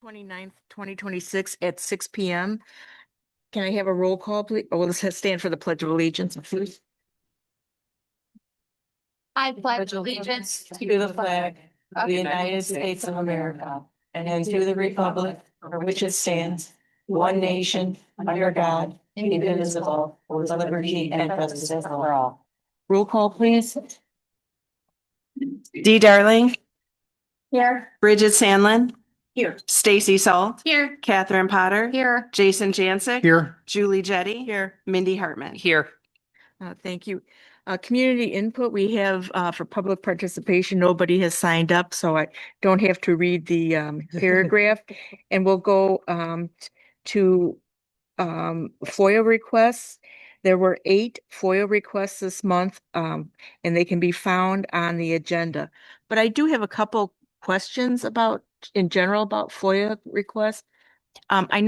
29th, 2026 at 6 p.m. Can I have a roll call, please? Oh, let's stand for the Pledge of Allegiance, please. I pledge allegiance to the flag of the United States of America and to the republic for which it stands, one nation, under God, indivisible, with liberty and justice for all. Roll call, please. Dee Darling, Here. Bridget Sandlin, Here. Stacy Salt, Here. Catherine Potter, Here. Jason Jancic, Here. Julie Jetty, Here. Mindy Hartman. Here. Thank you. Community input, we have for public participation, nobody has signed up, so I don't have to read the paragraph. And we'll go to FOIA requests. There were 8 FOIA requests this month, and they can be found on the agenda. But I do have a couple questions in general about FOIA requests. I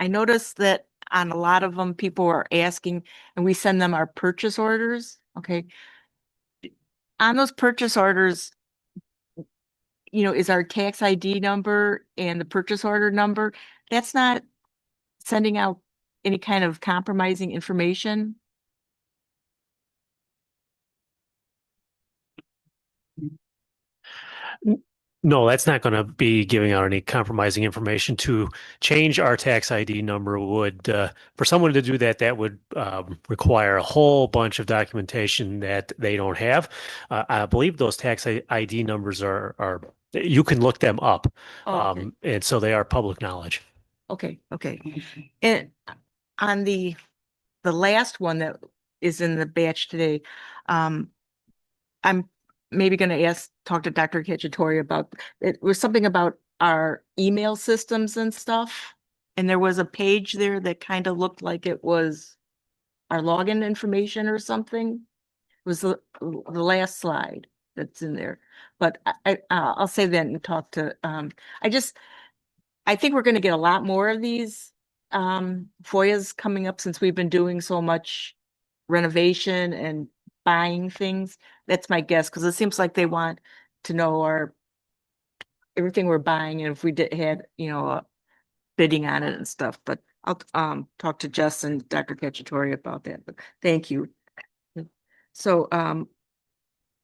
noticed that on a lot of them, people are asking, and we send them our purchase orders. Okay. On those purchase orders, is our tax ID number and the purchase order number. That's not sending out any kind of compromising information. No, that's not going to be giving out any compromising information. To change our tax ID number would, for someone to do that, that would require a whole bunch of documentation that they don't have. I believe those tax ID numbers are you can look them up. Okay. And so they are public knowledge. Okay. And on the last one that is in the batch today, I'm maybe going to talk to Dr. Cacciatore about it. Was something about our email systems and stuff. And there was a page there that kind of looked like it was our login information or something. It was the last slide that's in there. But I'll say that and talk to, I think we're going to get a lot more of these FOIAs coming up since we've been doing so much renovation and buying things. That's my guess, because it seems like they want to know everything we're buying, and if we had bidding on it and stuff. But I'll talk to Jess and Dr. Cacciatore about that. But thank you. So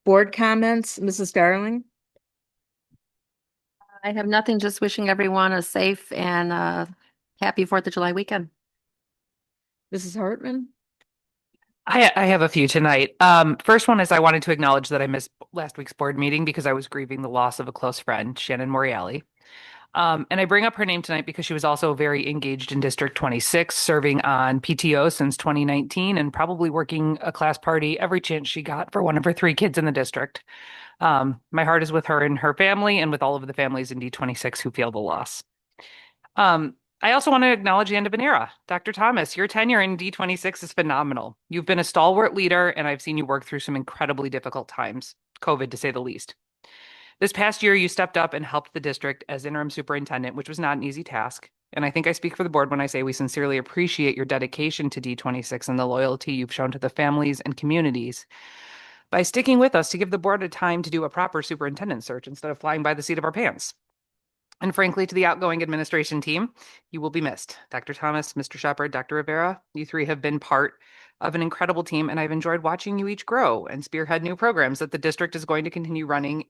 board comments, Mrs. Darling. I have nothing, just wishing everyone a safe and happy 4th of July weekend. Mrs. Hartman. I have a few tonight. First one is I wanted to acknowledge that I missed last week's board meeting because I was grieving the loss of a close friend, Shannon Moriali. And I bring up her name tonight because she was also very engaged in District 26, serving on PTO since 2019 and probably working a class party every chance she got for one of her 3 kids in the district. My heart is with her and her family and with all of the families in D26 who feel the loss. I also want to acknowledge the end of an era. Dr. Thomas, your tenure in D26 is phenomenal. You've been a stalwart leader, and I've seen you work through some incredibly difficult times, COVID to say the least. This past year, you stepped up and helped the district as interim superintendent, which was not an easy task. And I think I speak for the board when I say we sincerely appreciate your dedication to D26 and the loyalty you've shown to the families and communities by sticking with us to give the board a time to do a proper superintendent search instead of flying by the seat of our pants. And frankly, to the outgoing administration team, you will be missed. Dr. Thomas, Mr. Shepard, Dr. Rivera, you 3 have been part of an incredible team, and I've enjoyed watching you each grow and spearhead new programs that the district is going to continue running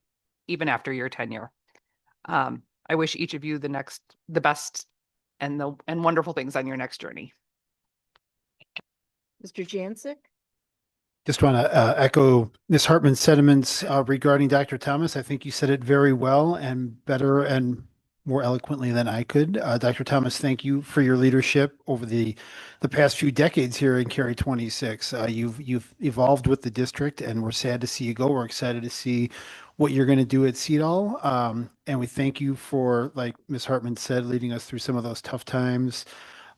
even after your tenure. I wish each of you the best and wonderful things on your next journey. Mr. Jancic. Just want to echo Ms. Hartman's sentiments regarding Dr. Thomas. I think you said it very well and better and more eloquently than I could. Dr. Thomas, thank you for your leadership over the past few decades here in Cary 26. You've evolved with the district, and we're sad to see you go. We're excited to see what you're going to do at CEDAL. And we thank you for, like Ms. Hartman said, leading us through some of those tough times.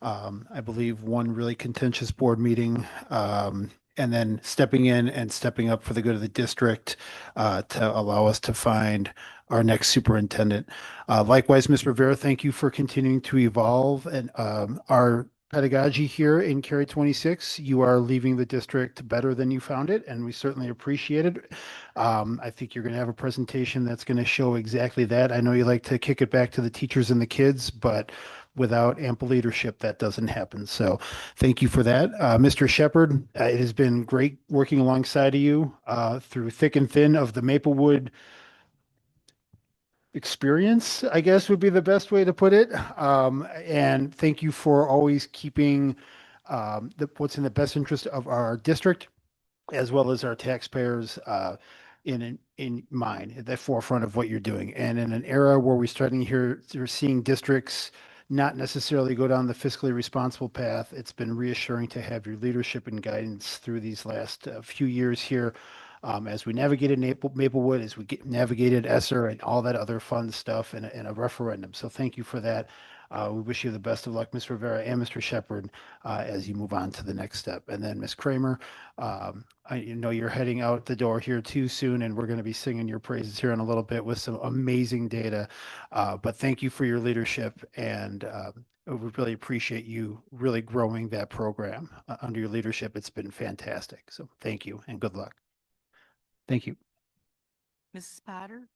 I believe one really contentious board meeting, and then stepping in and stepping up for the good of the district to allow us to find our next superintendent. Likewise, Ms. Rivera, thank you for continuing to evolve and our pedagogy here in Cary 26. You are leaving the district better than you found it, and we certainly appreciate it. I think you're going to have a presentation that's going to show exactly that. I know you like to kick it back to the teachers and the kids, but without ample leadership, that doesn't happen. So thank you for that. Mr. Shepherd, it has been great working alongside of you through thick and thin of the Maplewood experience, I guess would be the best way to put it. And thank you for always keeping what's in the best interest of our district as well as our taxpayers in mind, at the forefront of what you're doing. And in an era where we're seeing districts not necessarily go down the fiscally responsible path, it's been reassuring to have your leadership and guidance through these last few years here. As we navigated Maplewood, as we navigated Esser and all that other fun stuff in a referendum. So thank you for that. We wish you the best of luck, Ms. Rivera and Mr. Shepherd, as you move on to the next step. And then Ms. Kramer, I know you're heading out the door here too soon, and we're going to be singing your praises here in a little bit with some amazing data. But thank you for your leadership, and we really appreciate you really growing that program under your leadership. It's been fantastic. So thank you and good luck. Thank you. Mrs. Potter?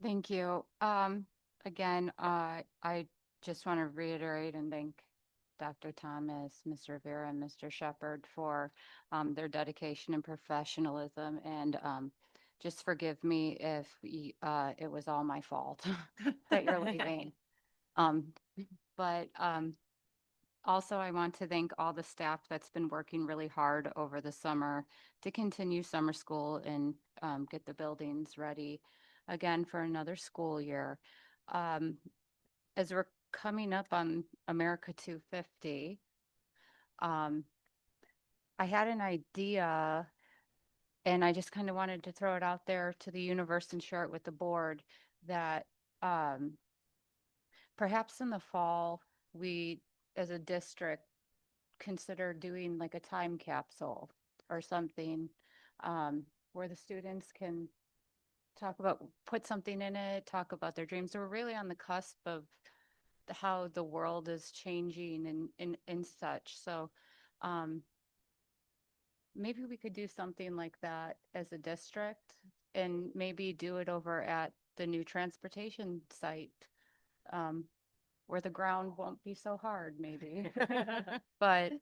Thank you. Again, I just want to reiterate and thank Dr. Thomas, Mr. Rivera, and Mr. Shepherd for their dedication and professionalism. And just forgive me if it was all my fault that you're leaving. But also, I want to thank all the staff that's been working really hard over the summer to continue summer school and get the buildings ready again for another school year. As we're coming up on America 250, I had an idea and I just kind of wanted to throw it out there to the universe and share it with the board that perhaps in the fall, we as a district consider doing like a time capsule or something where the students can put something in it, talk about their dreams. So we're really on the cusp of how the world is changing and such. So maybe we could do something like that as a district and maybe do it over at the new transportation site where the ground won't be so hard, maybe. But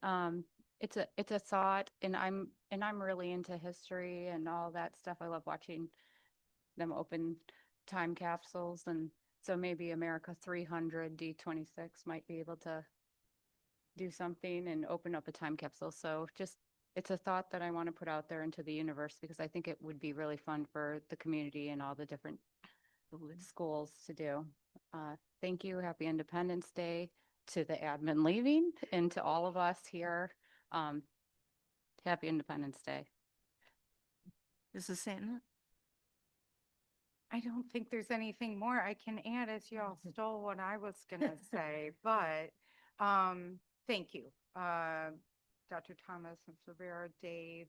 it's a thought, and I'm really into history and all that stuff. I love watching them open time capsules, and so maybe America 300 D26 might be able to do something and open up a time capsule. So just it's a thought that I want to put out there into the universe because I think it would be really fun for the community and all the different schools to do. Thank you. Happy Independence Day to the admin leaving and to all of us here. Happy Independence Day. Mrs. Stanton? I don't think there's anything more I can add as you all stole what I was gonna say, but thank you. Dr. Thomas and Rivera, Dave,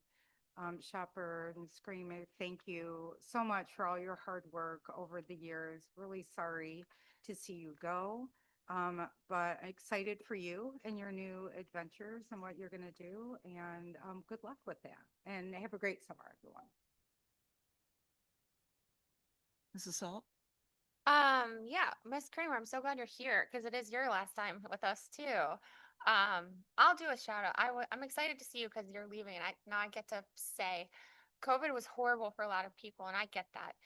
Shepherd and Screamer, thank you so much for all your hard work over the years. Really sorry to see you go. But I'm excited for you and your new adventures and what you're gonna do, and good luck with that. And have a great summer, everyone. Mrs. Salt? Yeah, Miss Kramer, I'm so glad you're here because it is your last time with us too. I'll do a shout out. I'm excited to see you because you're leaving. Now I get to say, COVID was horrible for a lot of people, and I get that.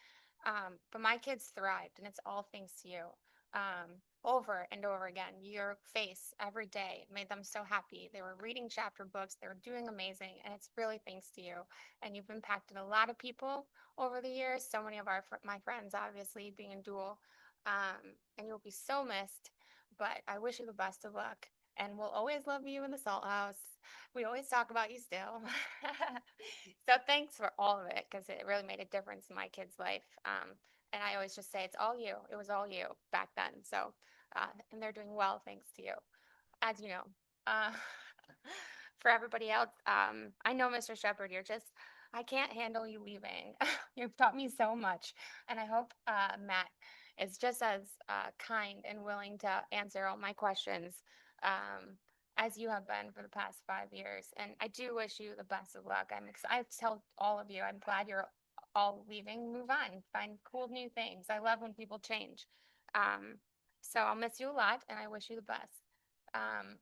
But my kids thrived, and it's all thanks to you. Over and over again, your face every day made them so happy. They were reading chapter books. They were doing amazing, and it's really thanks to you. And you've impacted a lot of people over the years. So many of my friends, obviously, being in dual, and you'll be so missed. But I wish you the best of luck. And we'll always love you in the Salt House. We always talk about you still. So thanks for all of it because it really made a difference in my kid's life. And I always just say it's all you. It was all you back then. So, and they're doing well thanks to you, as you know. For everybody else, I know Mr. Shepherd, I can't handle you leaving. You've taught me so much. And I hope, Matt, is just as kind and willing to answer all my questions as you have been for the past 5 years. And I do wish you the best of luck. I'm excited. I tell all of you, I'm glad you're all leaving. Move on, find cool new things. I love when people change. So I'll miss you a lot, and I wish you the best.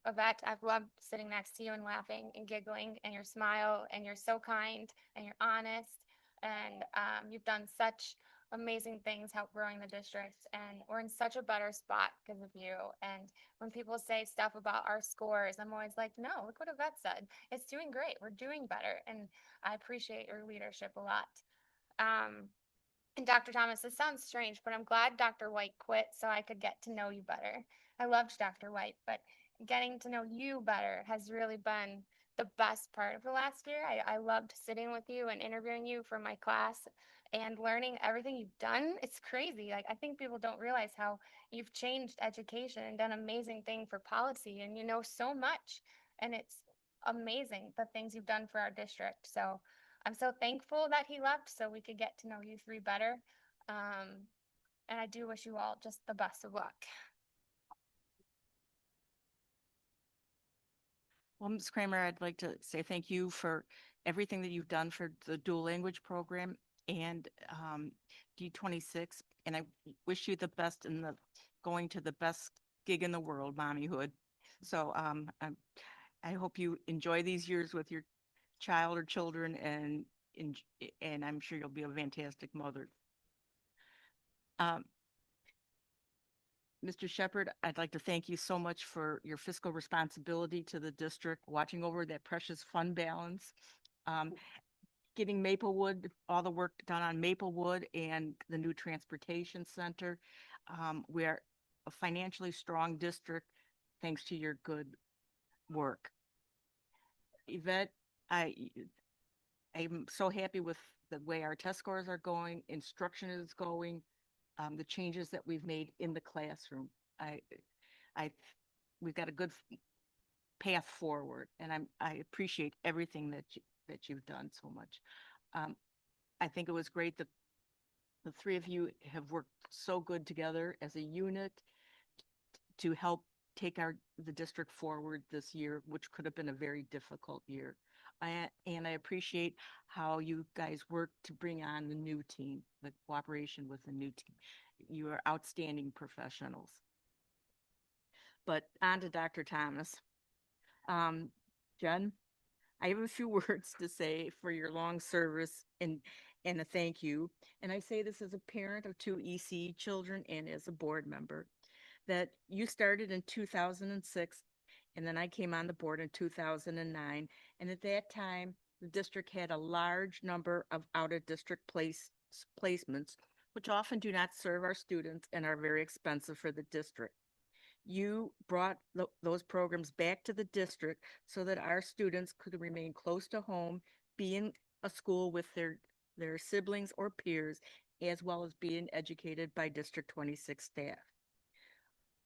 Yvette, I've loved sitting next to you and laughing and giggling, and your smile, and you're so kind and you're honest, and you've done such amazing things help growing the district, and we're in such a better spot because of you. And when people say stuff about our scores, I'm always like, no, look what Yvette said. It's doing great. We're doing better, and I appreciate your leadership a lot. And Dr. Thomas, this sounds strange, but I'm glad Dr. White quit so I could get to know you better. I loved Dr. White, but getting to know you better has really been the best part of the last year. I loved sitting with you and interviewing you for my class and learning everything you've done. It's crazy. Like, I think people don't realize how you've changed education and done amazing thing for policy, and you know so much. And it's amazing the things you've done for our district. So I'm so thankful that he left so we could get to know you three better. And I do wish you all just the best of luck. Well, Ms. Kramer, I'd like to say thank you for everything that you've done for the dual language program and D26. And I wish you the best in the going to the best gig in the world, mommyhood. So I hope you enjoy these years with your child or children, and I'm sure you'll be a fantastic mother. Mr. Shepherd, I'd like to thank you so much for your fiscal responsibility to the district, watching over that precious fund balance, getting Maplewood, all the work done on Maplewood and the new transportation center. We are a financially strong district thanks to your good work. Yvette, I'm so happy with the way our test scores are going, instruction is going, the changes that we've made in the classroom. We've got a good path forward, and I appreciate everything that you've done so much. I think it was great that the three of you have worked so good together as a unit to help take the district forward this year, which could have been a very difficult year. And I appreciate how you guys worked to bring on the new team, the cooperation with the new team. You are outstanding professionals. But on to Dr. Thomas. Jen, I have a few words to say for your long service and a thank you. And I say this as a parent of two EC children and as a board member, that you started in 2006, and then I came on the board in 2009. And at that time, the district had a large number of out-of-district placements, which often do not serve our students and are very expensive for the district. You brought those programs back to the district so that our students could remain close to home, be in a school with their siblings or peers, as well as being educated by District 26 staff.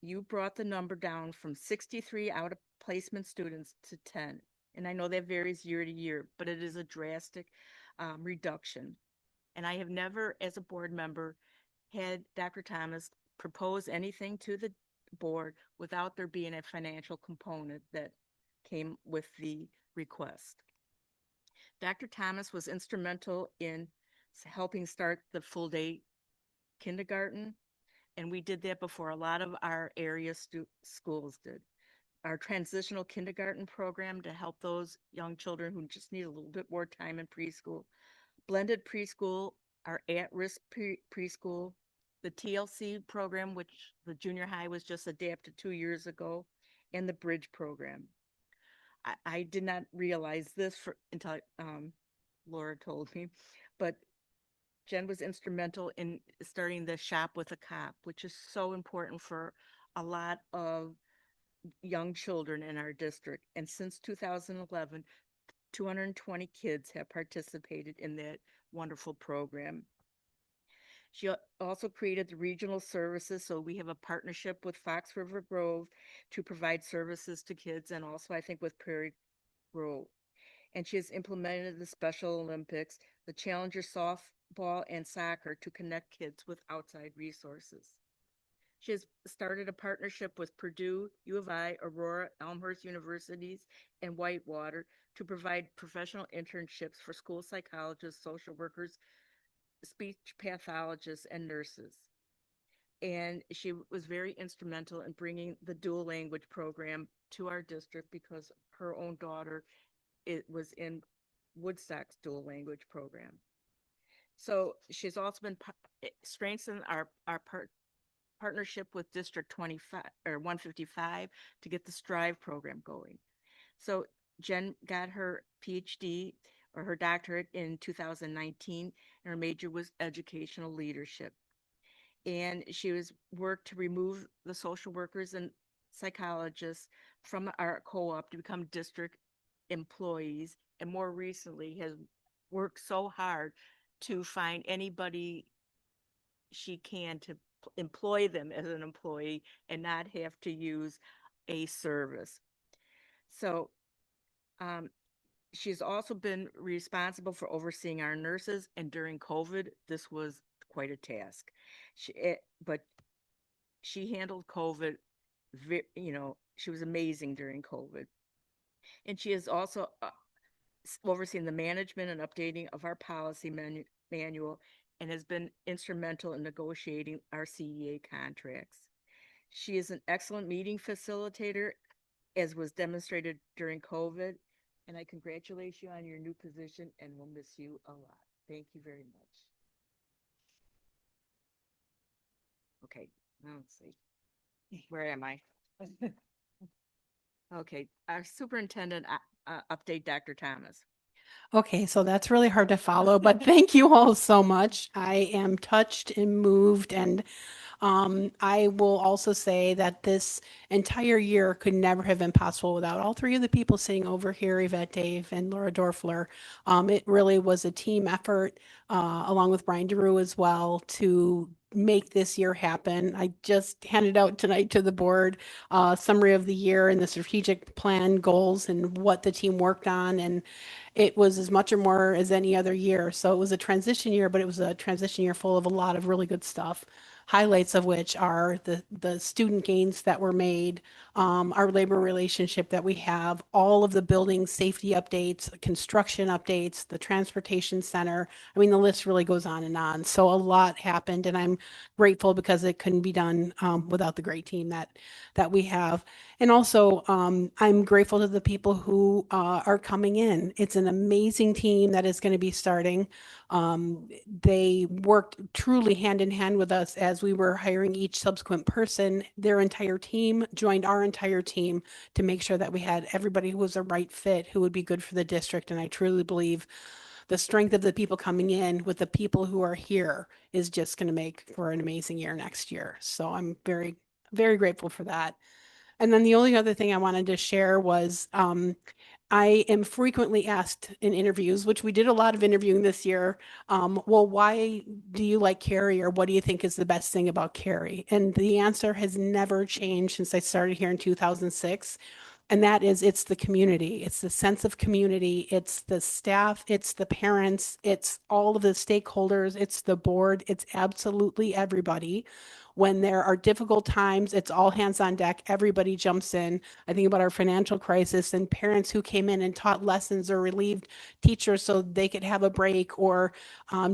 You brought the number down from 63 out of placement students to 10. And I know that varies year to year, but it is a drastic reduction. And I have never, as a board member, had Dr. Thomas propose anything to the board without there being a financial component that came with the request. Dr. Thomas was instrumental in helping start the full day kindergarten, and we did that before a lot of our area schools did. Our transitional kindergarten program to help those young children who just need a little bit more time in preschool, blended preschool, our at-risk preschool, the TLC program, which the junior high was just adapted 2 years ago, and the bridge program. I did not realize this until Laura told me, but Jen was instrumental in starting the Shop with a Cop, which is so important for a lot of young children in our district. And since 2011, 220 kids have participated in that wonderful program. She also created the regional services. So we have a partnership with Fox River Grove to provide services to kids, and also I think with Prairie Grove. And she has implemented the Special Olympics, the Challenger basketball and soccer to connect kids with outside resources. She has started a partnership with Purdue, U of I, Aurora, Elmhurst Universities, and Whitewater to provide professional internships for school psychologists, social workers, speech pathologists, and nurses. And she was very instrumental in bringing the dual language program to our district because her own daughter was in Woodstock's dual language program. So she's also been strengthened our partnership with District 25 or 155 to get the Strive program going. So Jen got her PhD or her doctorate in 2019, and her major was educational leadership. And she was worked to remove the social workers and psychologists from our co-op to become district employees, and more recently has worked so hard to find anybody she can to employ them as an employee and not have to use a service. So she's also been responsible for overseeing our nurses, and during COVID, this was quite a task. But she handled COVID, she was amazing during COVID. And she has also overseen the management and updating of our policy manual and has been instrumental in negotiating our CEA contracts. She is an excellent meeting facilitator, as was demonstrated during COVID. And I congratulate you on your new position and will miss you a lot. Thank you very much. Okay, now let's see. Where am I? Okay, our superintendent update, Dr. Thomas. Okay, so that's really hard to follow, but thank you all so much. I am touched and moved, and I will also say that this entire year could never have been possible without all three of the people sitting over here, Yvette, Dave, and Laura Dorfler. It really was a team effort, along with Brian DeRue as well, to make this year happen. I just handed out tonight to the board summary of the year and the strategic plan goals and what the team worked on, and it was as much or more as any other year. So it was a transition year, but it was a transition year full of a lot of really good stuff. Highlights of which are the student gains that were made, our labor relationship that we have, all of the building safety updates, construction updates, the transportation center. I mean, the list really goes on and on. So a lot happened, and I'm grateful because it couldn't be done without the great team that we have. And also, I'm grateful to the people who are coming in. It's an amazing team that is going to be starting. They worked truly hand in hand with us as we were hiring each subsequent person. Their entire team joined our entire team to make sure that we had everybody who was a right fit, who would be good for the district. And I truly believe the strength of the people coming in with the people who are here is just going to make for an amazing year next year. So I'm very, very grateful for that. And then the only other thing I wanted to share was I am frequently asked in interviews, which we did a lot of interviewing this year, well, why do you like Cary, or what do you think is the best thing about Cary? And the answer has never changed since I started here in 2006. And that is, it's the community. It's the sense of community. It's the staff. It's the parents. It's all of the stakeholders. It's the board. It's absolutely everybody. When there are difficult times, it's all hands on deck. Everybody jumps in. I think about our financial crisis and parents who came in and taught lessons or relieved teachers so they could have a break, or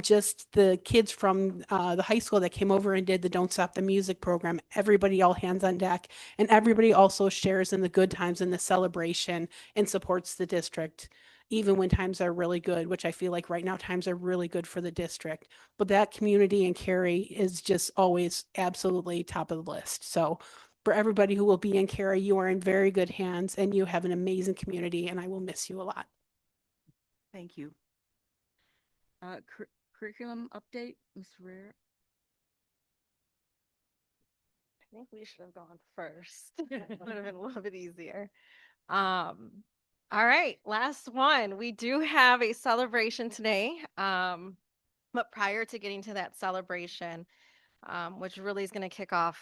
just the kids from the high school that came over and did the Don't Stop the Music program. Everybody all hands on deck, and everybody also shares in the good times and the celebration and supports the district, even when times are really good, which I feel like right now times are really good for the district. But that community in Cary is just always absolutely top of the list. So for everybody who will be in Cary, you are in very good hands and you have an amazing community, and I will miss you a lot. Thank you. Curriculum update, Ms. Rare. I think we should have gone first. Would have been a little bit easier. All right, last one. We do have a celebration today. But prior to getting to that celebration, which really is going to kick off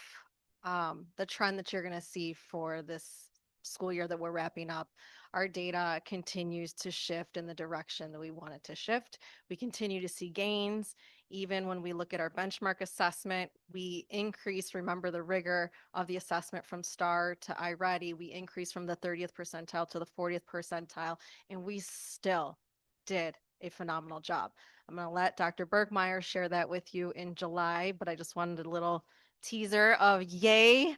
the trend that you're going to see for this school year that we're wrapping up, our data continues to shift in the direction that we want it to shift. We continue to see gains. Even when we look at our benchmark assessment, we increase, remember the rigor of the assessment from STAR to iReady, we increased from the 30th percentile to the 40th percentile, and we still did a phenomenal job. I'm going to let Dr. Bergmeyer share that with you in July, but I just wanted a little teaser of yay,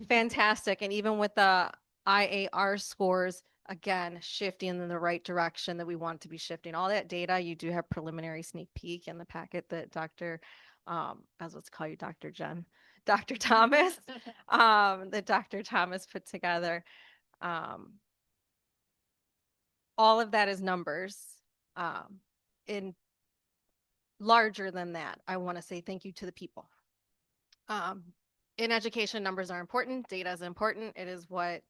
fantastic. And even with the IAR scores, again, shifting in the right direction that we want to be shifting. All that data, you do have preliminary sneak peek in the packet that Dr. As let's call you Dr. Jen, Dr. Thomas, that Dr. Thomas put together. All of that is numbers. In larger than that, I want to say thank you to the people. In education, numbers are important. Data is important. It is what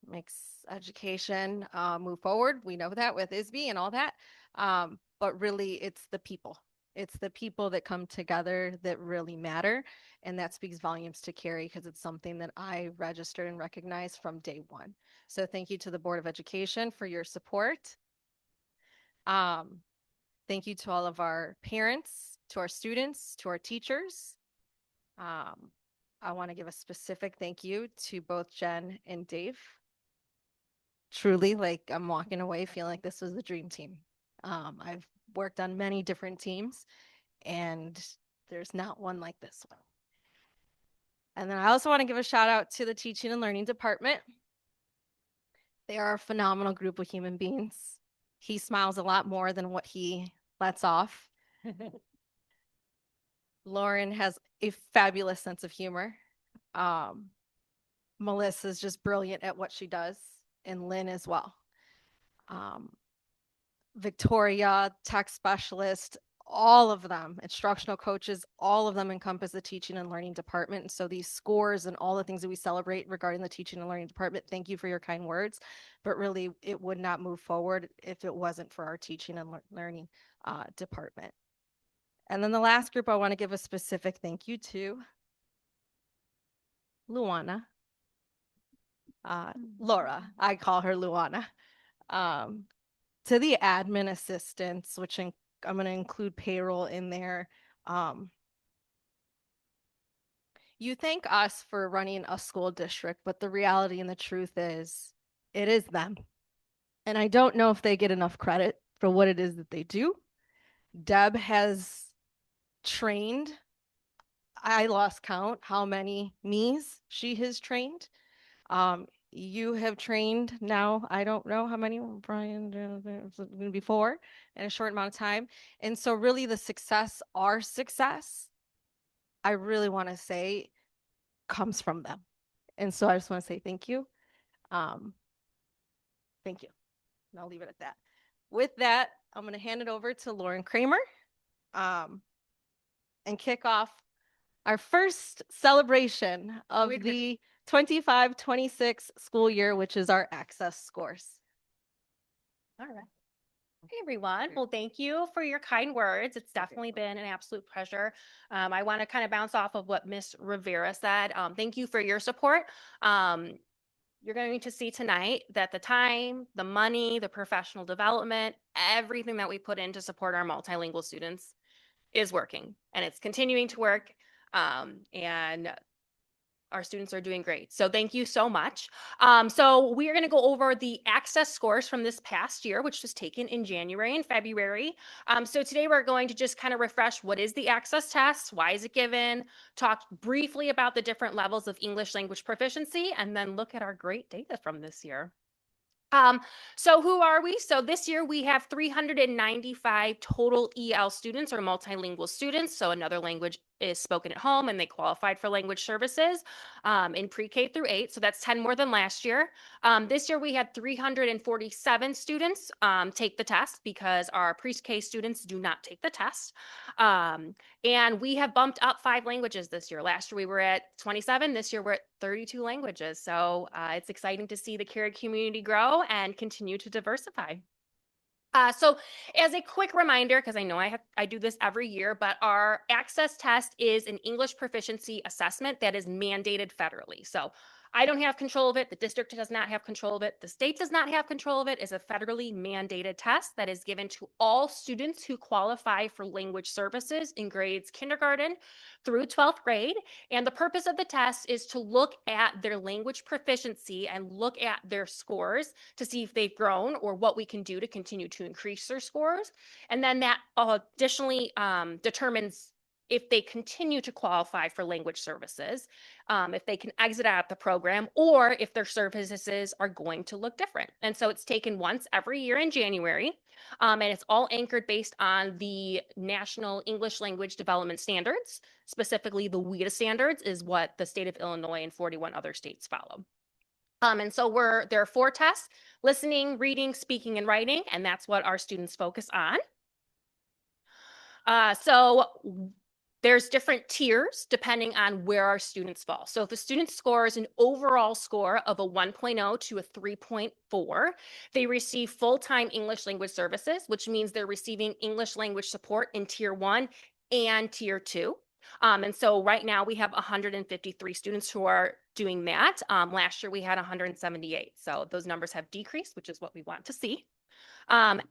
makes education move forward. We know that with ISB and all that. But really, it's the people. It's the people that come together that really matter. And that speaks volumes to Cary because it's something that I registered and recognized from day one. So thank you to the Board of Education for your support. Thank you to all of our parents, to our students, to our teachers. I want to give a specific thank you to both Jen and Dave. Truly, like I'm walking away feeling like this was the dream team. I've worked on many different teams and there's not one like this one. And then I also want to give a shout out to the teaching and learning department. They are a phenomenal group of human beings. He smiles a lot more than what he lets off. Lauren has a fabulous sense of humor. Melissa's just brilliant at what she does, and Lynn as well. Victoria, tech specialist, all of them, instructional coaches, all of them encompass the teaching and learning department. And so these scores and all the things that we celebrate regarding the teaching and learning department, thank you for your kind words, but really it would not move forward if it wasn't for our teaching and learning department. And then the last group I want to give a specific thank you to Luana. Laura, I call her Luana. To the admin assistants, which I'm going to include payroll in there. You thank us for running a school district, but the reality and the truth is it is them. And I don't know if they get enough credit for what it is that they do. Deb has trained, I lost count how many me's she has trained. You have trained now, I don't know how many, Brian, it's going to be 4 in a short amount of time. And so really the success, our success, I really want to say comes from them. And so I just want to say thank you. Thank you. And I'll leave it at that. With that, I'm going to hand it over to Lauren Kramer and kick off our first celebration of the 25-26 school year, which is our access scores. All right. Hey, everyone. Well, thank you for your kind words. It's definitely been an absolute pleasure. I want to kind of bounce off of what Miss Rivera said. Thank you for your support. You're going to see tonight that the time, the money, the professional development, everything that we put in to support our multilingual students is working, and it's continuing to work. And our students are doing great. So thank you so much. So we are going to go over the access scores from this past year, which was taken in January and February. So today we're going to just kind of refresh what is the access test, why is it given, talk briefly about the different levels of English language proficiency, and then look at our great data from this year. So who are we? So this year we have 395 total EL students or multilingual students. So another language is spoken at home and they qualified for language services in pre-K through 8. So that's 10 more than last year. This year we had 347 students take the test because our pre-K students do not take the test. And we have bumped up 5 languages this year. Last year we were at 27. This year we're at 32 languages. So it's exciting to see the Cary community grow and continue to diversify. So as a quick reminder, because I know I do this every year, but our access test is an English proficiency assessment that is mandated federally. So I don't have control of it. The district does not have control of it. The state does not have control of it. It's a federally mandated test that is given to all students who qualify for language services in grades kindergarten through 12th grade. And the purpose of the test is to look at their language proficiency and look at their scores to see if they've grown or what we can do to continue to increase their scores. And then that additionally determines if they continue to qualify for language services, if they can exit out of the program, or if their services are going to look different. And so it's taken once every year in January, and it's all anchored based on the National English Language Development Standards. Specifically, the WIDA standards is what the state of Illinois and 41 other states follow. And so there are 4 tests: listening, reading, speaking, and writing, and that's what our students focus on. So there's different tiers depending on where our students fall. So if a student scores an overall score of a 1.0 to a 3.4, they receive full-time English language services, which means they're receiving English language support in tier 1 and tier 2. And so right now we have 153 students who are doing that. Last year we had 178. So those numbers have decreased, which is what we want to see.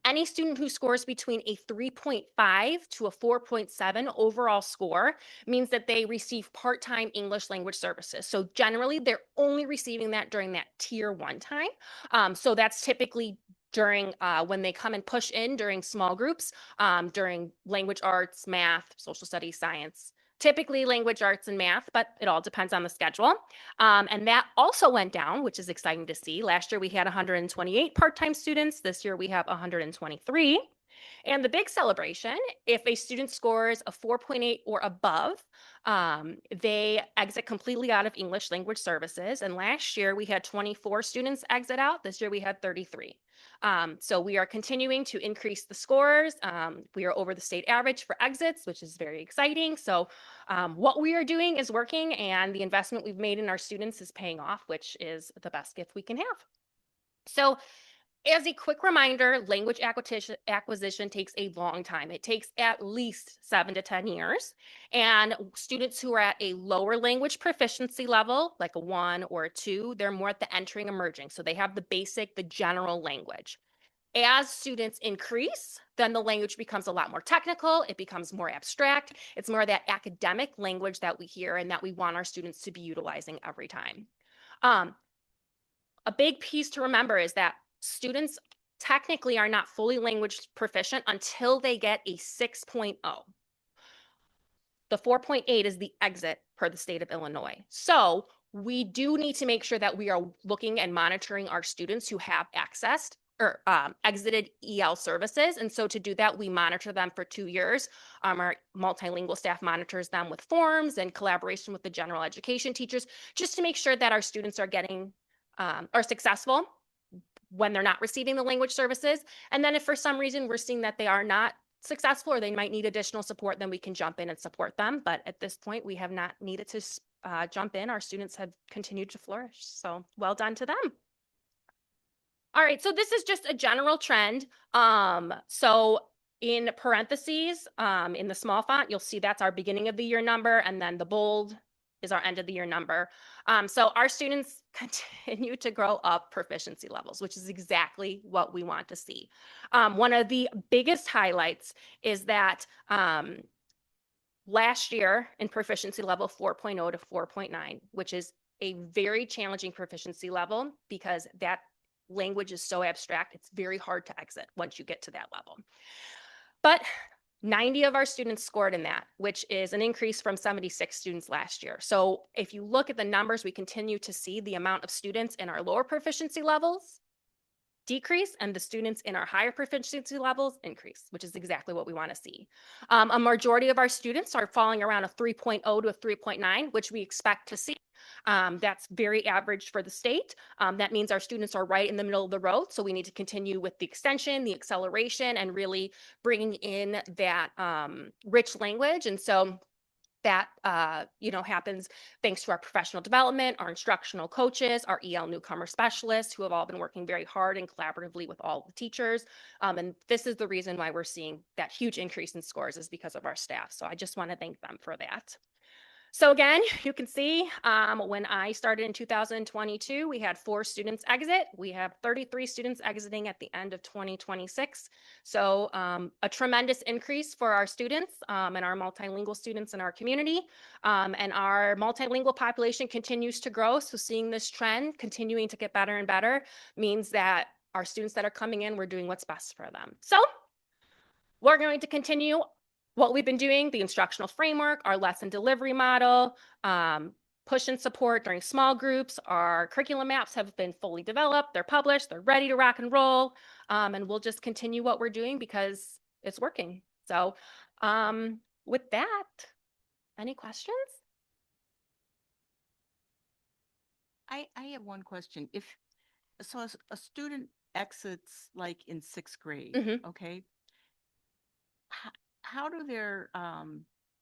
Any student who scores between a 3.5 to a 4.7 overall score means that they receive part-time English language services. So generally, they're only receiving that during that tier 1 time. So that's typically during when they come and push in during small groups, during language arts, math, social studies, science. Typically language arts and math, but it all depends on the schedule. And that also went down, which is exciting to see. Last year we had 128 part-time students. This year we have 123. And the big celebration, if a student scores a 4.8 or above, they exit completely out of English language services. And last year we had 24 students exit out. This year we had 33. So we are continuing to increase the scores. We are over the state average for exits, which is very exciting. So what we are doing is working, and the investment we've made in our students is paying off, which is the best gift we can have. So as a quick reminder, language acquisition takes a long time. It takes at least 7 to 10 years. And students who are at a lower language proficiency level, like a 1 or a 2, they're more at the entering emerging. So they have the basic, the general language. As students increase, then the language becomes a lot more technical. It becomes more abstract. It's more of that academic language that we hear and that we want our students to be utilizing every time. A big piece to remember is that students technically are not fully language proficient until they get a 6.0. The 4.8 is the exit per the state of Illinois. So we do need to make sure that we are looking and monitoring our students who have accessed or exited EL services. And so to do that, we monitor them for 2 years. Our multilingual staff monitors them with forms and collaboration with the general education teachers, just to make sure that our students are getting are successful when they're not receiving the language services. And then if for some reason we're seeing that they are not successful or they might need additional support, then we can jump in and support them. But at this point, we have not needed to jump in. Our students have continued to flourish. So well done to them. All right, so this is just a general trend. So in parentheses, in the small font, you'll see that's our beginning of the year number, and then the bold is our end of the year number. So our students continue to grow up proficiency levels, which is exactly what we want to see. One of the biggest highlights is that last year in proficiency level 4.0 to 4.9, which is a very challenging proficiency level because that language is so abstract, it's very hard to exit once you get to that level. But 90 of our students scored in that, which is an increase from 76 students last year. So if you look at the numbers, we continue to see the amount of students in our lower proficiency levels decrease and the students in our higher proficiency levels increase, which is exactly what we want to see. A majority of our students are falling around a 3.0 to a 3.9, which we expect to see. That's very average for the state. That means our students are right in the middle of the road. So we need to continue with the extension, the acceleration, and really bringing in that rich language. And so that happens thanks to our professional development, our instructional coaches, our EL newcomer specialists who have all been working very hard and collaboratively with all the teachers. And this is the reason why we're seeing that huge increase in scores is because of our staff. So I just want to thank them for that. So again, you can see when I started in 2022, we had 4 students exit. We have 33 students exiting at the end of 2026. So a tremendous increase for our students and our multilingual students in our community. And our multilingual population continues to grow. So seeing this trend continuing to get better and better means that our students that are coming in, we're doing what's best for them. So we're going to continue what we've been doing, the instructional framework, our lesson delivery model, push and support during small groups. Our curriculum maps have been fully developed. They're published. They're ready to rock and roll. And we'll just continue what we're doing because it's working. So with that, any questions? I have one question. If, so as a student exits like in 6th grade, Mhm. okay? How do their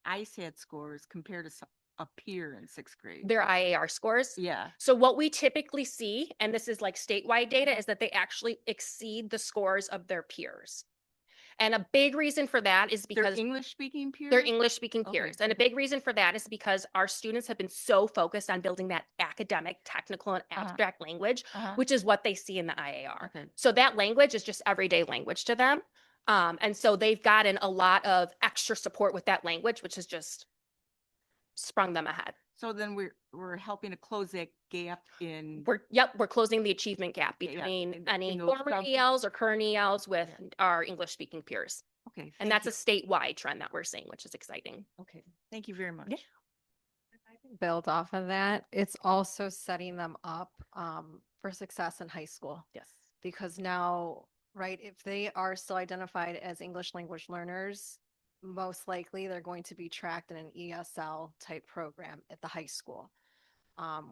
ISAT scores compare to a peer in 6th grade? Their IAR scores. Yeah. So what we typically see, and this is like statewide data, is that they actually exceed the scores of their peers. And a big reason for that is They're because English speaking peers? they're English speaking Okay. peers. And a big reason for that is because our students have been so focused on building that academic, technical, and abstract language, which is what they see in the IAR. Okay. So that language is just everyday language to them. And so they've gotten a lot of extra support with that language, which has just sprung them ahead. So then we're helping to close that gap in. We're closing the achievement gap Yeah, between in any those former sub- ELs or current ELs with our English speaking peers. Okay. And that's a statewide trend that we're seeing, which is exciting. Okay. Thank you very much. Yeah. Build off of that, it's also setting them up for success in high school. Yes. Because now, right, if they are still identified as English language learners, most likely they're going to be tracked in an ESL type program at the high school,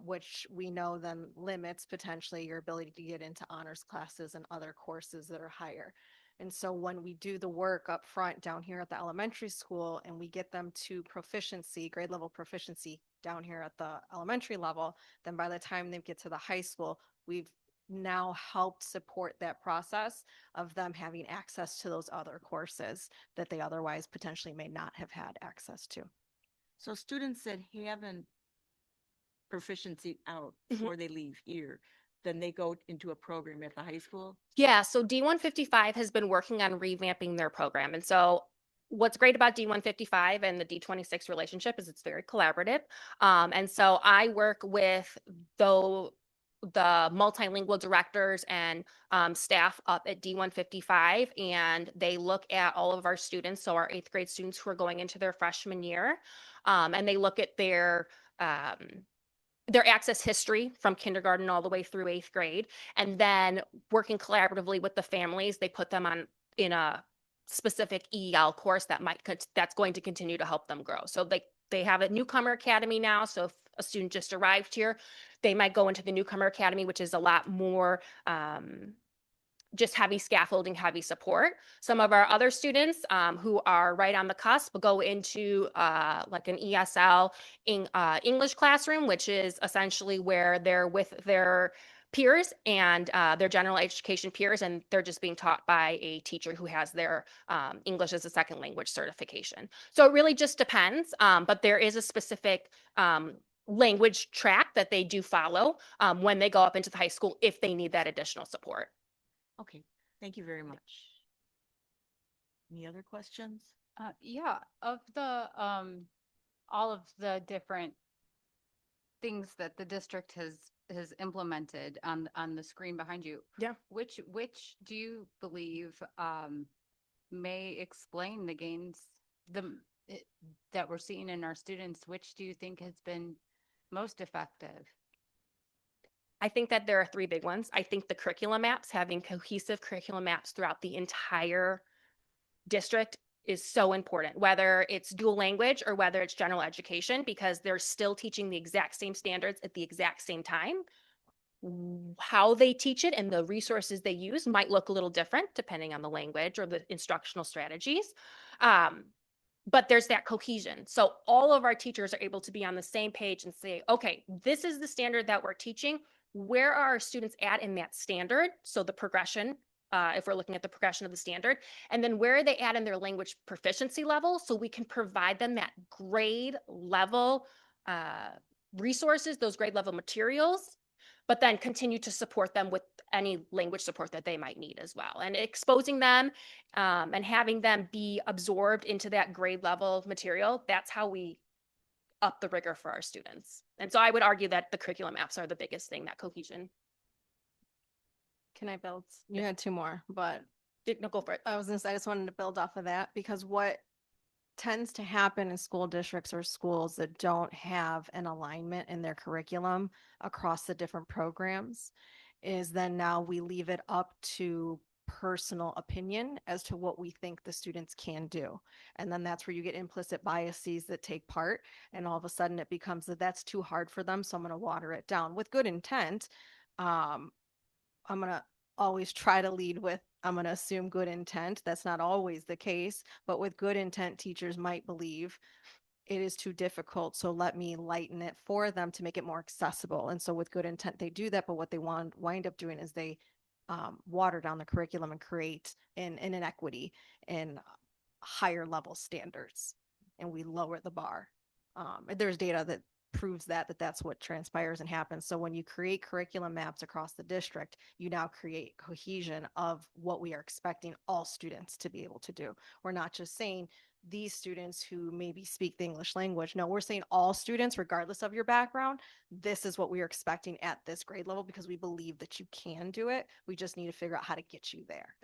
which we know then limits potentially your ability to get into honors classes and other courses that are higher. And so when we do the work up front down here at the elementary school and we get them to proficiency, grade level proficiency down here at the elementary level, then by the time they get to the high school, we've now helped support that process of them having access to those other courses that they otherwise potentially may not have had access to. So students that haven't proficiency out Mhm. before they leave here, then they go into a program at the high school? Yeah, so D155 has been working on revamping their program. And so what's great about D155 and the D26 relationship is it's very collaborative. And so I work with the multilingual directors and staff up at D155, and they look at all of our students, so our 8th grade students who are going into their freshman year, and they look at their access history from kindergarten all the way through 8th grade. And then working collaboratively with the families, they put them on in a specific EL course that's going to continue to help them grow. So they have a newcomer academy now. So if a student just arrived here, they might go into the newcomer academy, which is a lot more just heavy scaffolding, heavy support. Some of our other students who are right on the cusp will go into like an ESL English classroom, which is essentially where they're with their peers and their general education peers, and they're just being taught by a teacher who has their English as a second language certification. So it really just depends, but there is a specific language track that they do follow when they go up into the high school if they need that additional support. Okay, thank you very much. Any other questions? Yeah, of the all of the different things that the district has implemented on the screen behind you. Yeah. Which do you believe may explain the gains that we're seeing in our students? Which do you think has been most effective? I think that there are 3 big ones. I think the curriculum maps, having cohesive curriculum maps throughout the entire district is so important, whether it's dual language or whether it's general education, because they're still teaching the exact same standards at the exact same time. How they teach it and the resources they use might look a little different depending on the language or the instructional strategies. But there's that cohesion. So all of our teachers are able to be on the same page and say, okay, this is the standard that we're teaching. Where are our students at in that standard? So the progression, if we're looking at the progression of the standard, and then where are they at in their language proficiency level? So we can provide them that grade level resources, those grade level materials, but then continue to support them with any language support that they might need as well. And exposing them and having them be absorbed into that grade level material, that's how we up the rigor for our students. And so I would argue that the curriculum apps are the biggest thing, that cohesion. Can I build? You had two more, but No, go for it. I just wanted to build off of that because what tends to happen in school districts or schools that don't have an alignment in their curriculum across the different programs is then now we leave it up to personal opinion as to what we think the students can do. And then that's where you get implicit biases that take part. And all of a sudden it becomes that that's too hard for them. So I'm going to water it down with good intent. I'm going to always try to lead with, I'm going to assume good intent. That's not always the case, but with good intent, teachers might believe it is too difficult. So let me lighten it for them to make it more accessible. And so with good intent, they do that. But what they wind up doing is they water down the curriculum and create an inequity in higher level standards. And we lower the bar. There's data that proves that's what transpires and happens. So when you create curriculum maps across the district, you now create cohesion of what we are expecting all students to be able to do. We're not just saying these students who maybe speak the English language. No, we're saying all students, regardless of your background, this is what we are expecting at this grade level because we believe that you can do it. We just need to figure out how to get you there.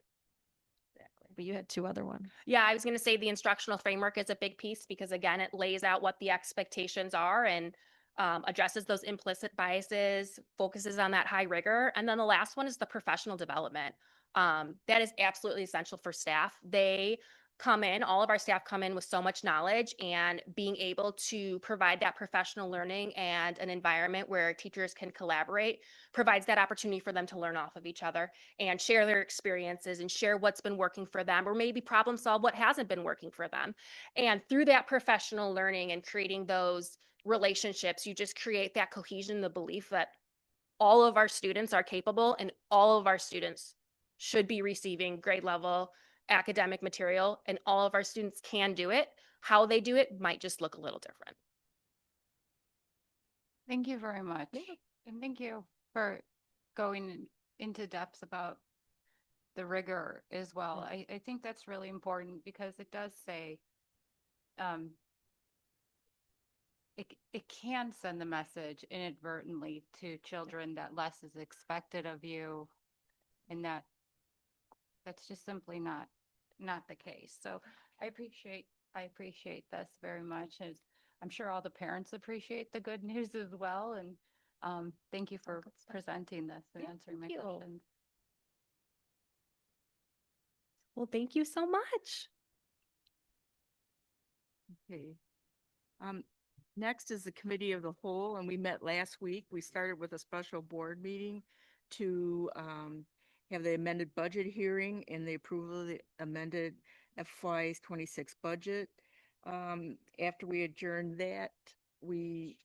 But you had two other ones. Yeah, I was going to say the instructional framework is a big piece because, again, it lays out what the expectations are and addresses those implicit biases, focuses on that high rigor. And then the last one is the professional development. That is absolutely essential for staff. All of our staff come in with so much knowledge, and being able to provide that professional learning and an environment where teachers can collaborate provides that opportunity for them to learn off of each other and share their experiences and share what's been working for them, or maybe problem solve what hasn't been working for them. And through that professional learning and creating those relationships, you just create that cohesion, the belief that all of our students are capable and all of our students should be receiving grade level academic material, and all of our students can do it. How they do it might just look a little different. Thank you very much. And thank you for going into depth about the rigor as well. I think that's really important because it does say it can send the message inadvertently to children that less is expected of you, and that's just simply not the case. So I appreciate this very much. And I'm sure all the parents appreciate the good news as well. And thank you for presenting this and answering my questions. Well, thank you so much. Okay. Next is the Committee of the Whole, and we met last week. We started with a special board meeting to have the amended budget hearing and the approval of the amended FY 26 budget. After we adjourned that, we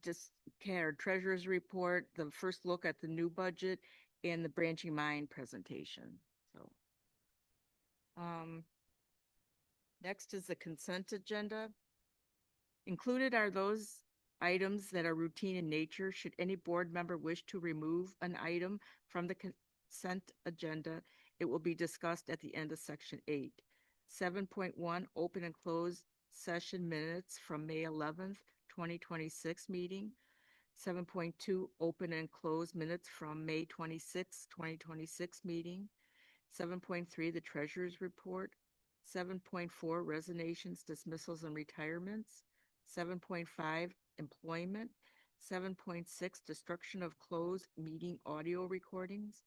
just had our treasurer's report, the first look at the new budget, and the branching mind presentation. So next is the consent agenda. Included are those items that are routine in nature. Should any board member wish to remove an item from the consent agenda, it will be discussed at the end of section 8. 7.1, open and closed session minutes from May 11th, 2026 meeting. 7.2, open and closed minutes from May 26th, 2026 meeting. 7.3, the treasurer's report. 7.4, resignations, dismissals, and retirements. 7.5, employment. 7.6, destruction of closed meeting audio recordings.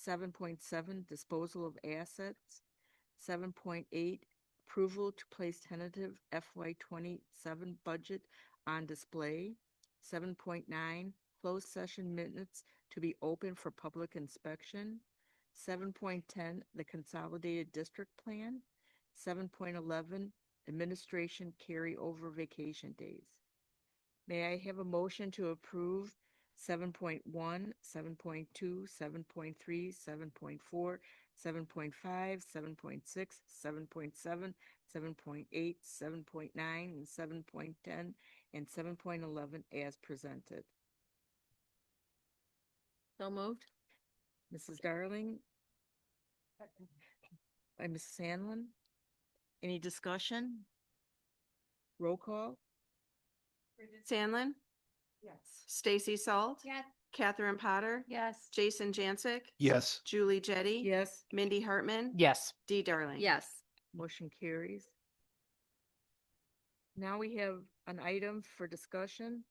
7.7, disposal of assets. 7.8, approval to place tentative FY 27 budget on display. 7.9, closed session minutes to be open for public inspection. 7.10, the consolidated district plan. 7.11, administration carryover vacation days. May I have a motion to approve 7.1, 7.2, 7.3, 7.4, 7.5, 7.6, 7.7, 7.8, 7.9, and 7.10, and 7.11 as presented. So moved. Mrs. Darling? By Mrs. Hanlon? Any discussion? Roll call? Sandlin, Yes. Stacy Salt, Yes. Catherine Potter, Yes. Jason Jancic, Yes. Julie Jettie. Yes. Mindy Hartman. Yes. Dee Darling. Yes. Motion carries. Now we have an item for discussion.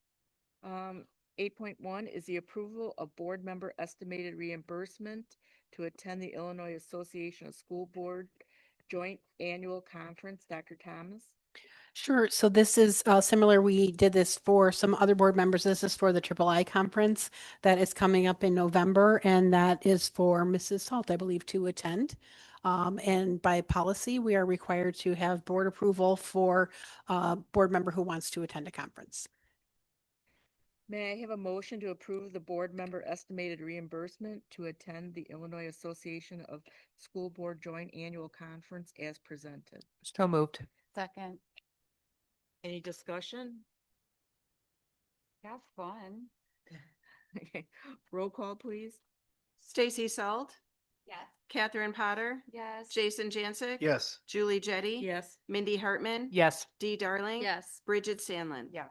8.1 is the approval of board member estimated reimbursement to attend the Illinois Association of School Board Joint Annual Conference. Dr. Thomas? Sure. So this is similar. We did this for some other board members. This is for the III conference that is coming up in November, and that is for Mrs. Salt, I believe, to attend. And by policy, we are required to have board approval for a board member who wants to attend a conference. May I have a motion to approve the board member estimated reimbursement to attend the Illinois Association of School Board Joint Annual Conference as presented? So moved. Second. Any discussion? Have fun. Okay, roll call, please. Stacy Salt, Yes. Catherine Potter, Yes. Jason Jancic. Yes. Julie Jettie. Yes. Mindy Hartman. Yes. Dee Darling. Yes. Bridget Sandlin. Yeah.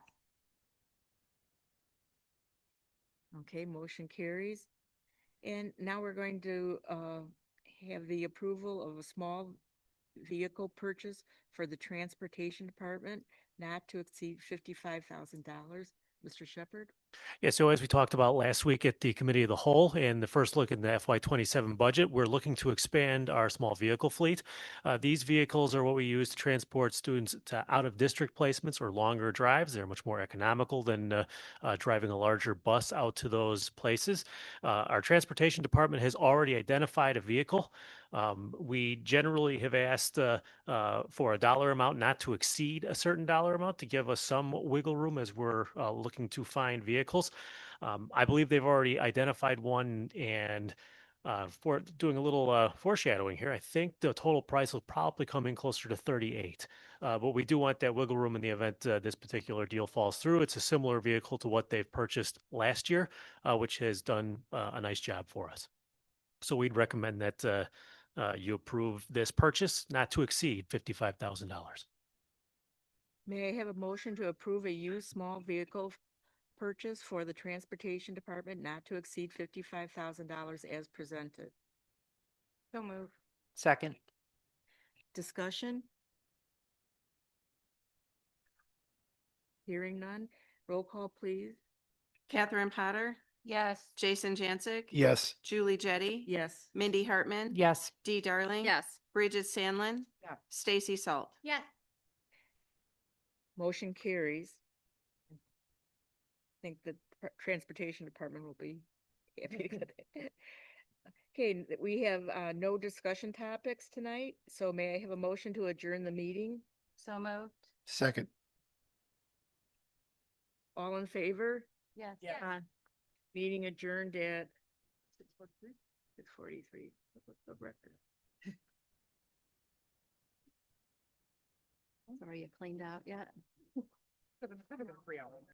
Okay, motion carries. And now we're going to have the approval of a small vehicle purchase for the Transportation Department not to exceed $55,000. Mr. Shepherd? Yeah, so as we talked about last week at the Committee of the Whole and the first look at the FY27 budget, we're looking to expand our small vehicle fleet. These vehicles are what we use to transport students to out-of-district placements or longer drives. They're much more economical than driving a larger bus out to those places. Our Transportation Department has already identified a vehicle. We generally have asked for a dollar amount not to exceed a certain dollar amount to give us some wiggle room as we're looking to find vehicles. I believe they've already identified one, and for doing a little foreshadowing here, I think the total price will probably come in closer to 38. But we do want that wiggle room in the event this particular deal falls through. It's a similar vehicle to what they've purchased last year, which has done a nice job for us. So we'd recommend that you approve this purchase not to exceed $55,000. May I have a motion to approve a used small vehicle purchase for the Transportation Department not to exceed $55,000 as presented? So move. Second. Discussion? Hearing none. Roll call, please. Catherine Potter, Yes. Jason Jancic. Yes. Julie Jettie. Yes. Mindy Hartman. Yes. Dee Darling. Yes. Bridget Sandlin. Yeah. Stacy Salt. Yes. Motion carries. I think the Transportation Department will be happy to get it. Okay, we have no discussion topics tonight, so may I have a motion to adjourn the meeting? So moved. Second. All in favor? Yes. Yes. Meeting adjourned at 6:43. What's the record? Are you cleaned out yet?